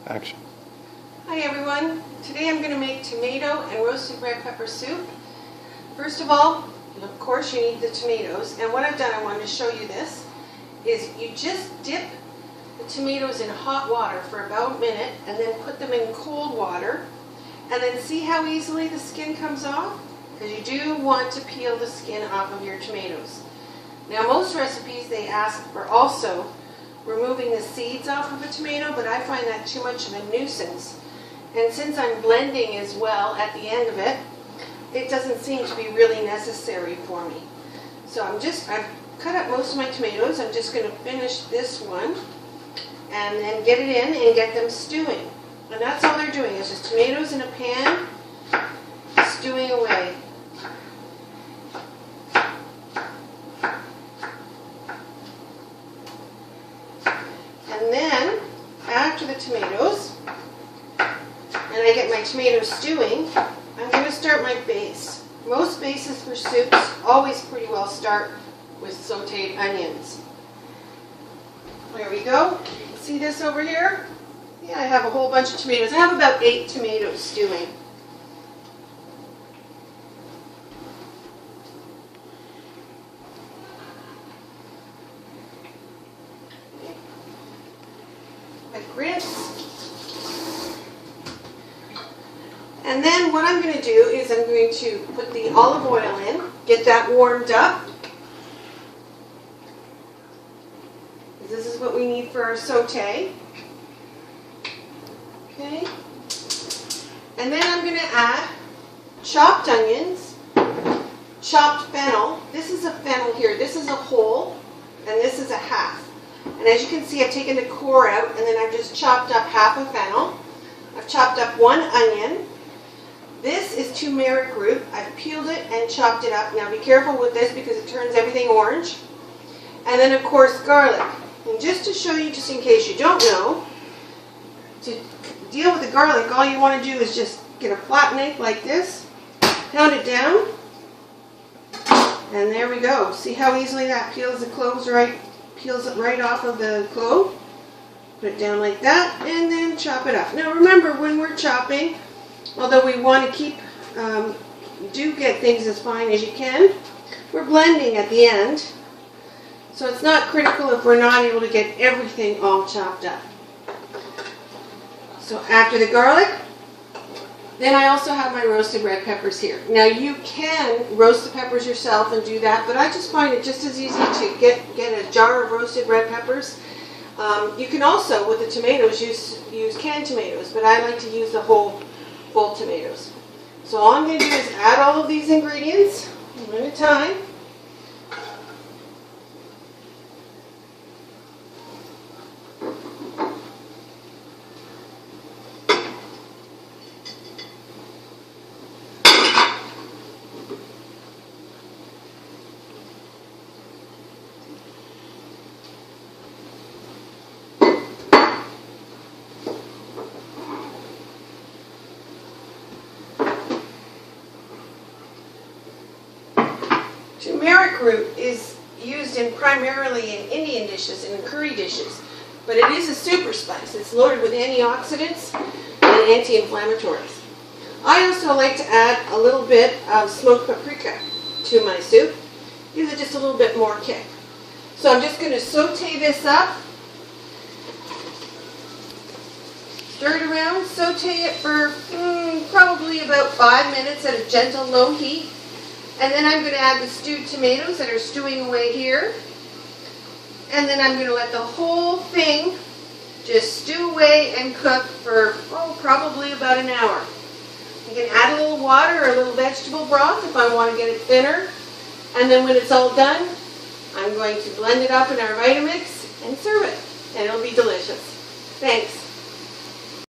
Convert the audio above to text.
Action. Hi everyone. Today I'm going to make tomato and roasted red pepper soup. First of all, of course you need the tomatoes, and what I've done, I wanted to show you this, is you just dip the tomatoes in hot water for about a minute and then put them in cold water and then see how easily the skin comes off? Because you do want to peel the skin off of your tomatoes. Now most recipes they ask for also removing the seeds off of a tomato, but I find that too much of a nuisance. And since I'm blending as well at the end of it, it doesn't seem to be really necessary for me. So I've cut up most of my tomatoes. I'm just going to finish this one and then get it in and get them stewing. And that's all they're doing, is just tomatoes in a pan, stewing away. And then, after the tomatoes, and I get my tomatoes stewing, I'm going to start my base. Most bases for soups always pretty well start with sauteed onions. There we go. See this over here? Yeah, I have a whole bunch of tomatoes. I have about 8 tomatoes stewing. And then what I'm going to do is I'm going to put the olive oil in, get that warmed up. This is what we need for our saute. Okay. And then I'm going to add chopped onions, chopped fennel. This is a fennel here. This is a whole, and this is a half. And as you can see, I've taken the core out, and then I've just chopped up half a fennel. I've chopped up 1 onion. This is turmeric root. I've peeled it and chopped it up. Now be careful with this because it turns everything orange. And then of course garlic. And just to show you, just in case you don't know, to deal with the garlic, all you want to do is just get a flat knife like this, pound it down, and there we go. See how easily that peels the cloves peels it right off of the clove. Put it down like that, and then chop it up. Now remember, when we're chopping, although we want to keep, do get things as fine as you can, we're blending at the end. So it's not critical if we're not able to get everything all chopped up. So after the garlic, then I also have my roasted red peppers here. Now you can roast the peppers yourself and do that, but I just find it just as easy to get a jar of roasted red peppers. You can also, with the tomatoes, use canned tomatoes, but I like to use the whole full tomatoes. So all I'm going to do is add all of these ingredients one at a time. Turmeric root is used primarily in Indian dishes and in curry dishes, but it is a super spice. It's loaded with antioxidants and anti-inflammatories. I also like to add a little bit of smoked paprika to my soup. Gives it just a little bit more kick. So I'm just going to saute this up, stir it around, saute it for probably about 5 minutes at a gentle low heat. And then I'm going to add the stewed tomatoes that are stewing away here. And then I'm going to let the whole thing just stew away and cook for, probably about an hour. You can add a little water or a little vegetable broth if I want to get it thinner. And then when it's all done, I'm going to blend it up in our Vitamix and serve it. And it'll be delicious. Thanks.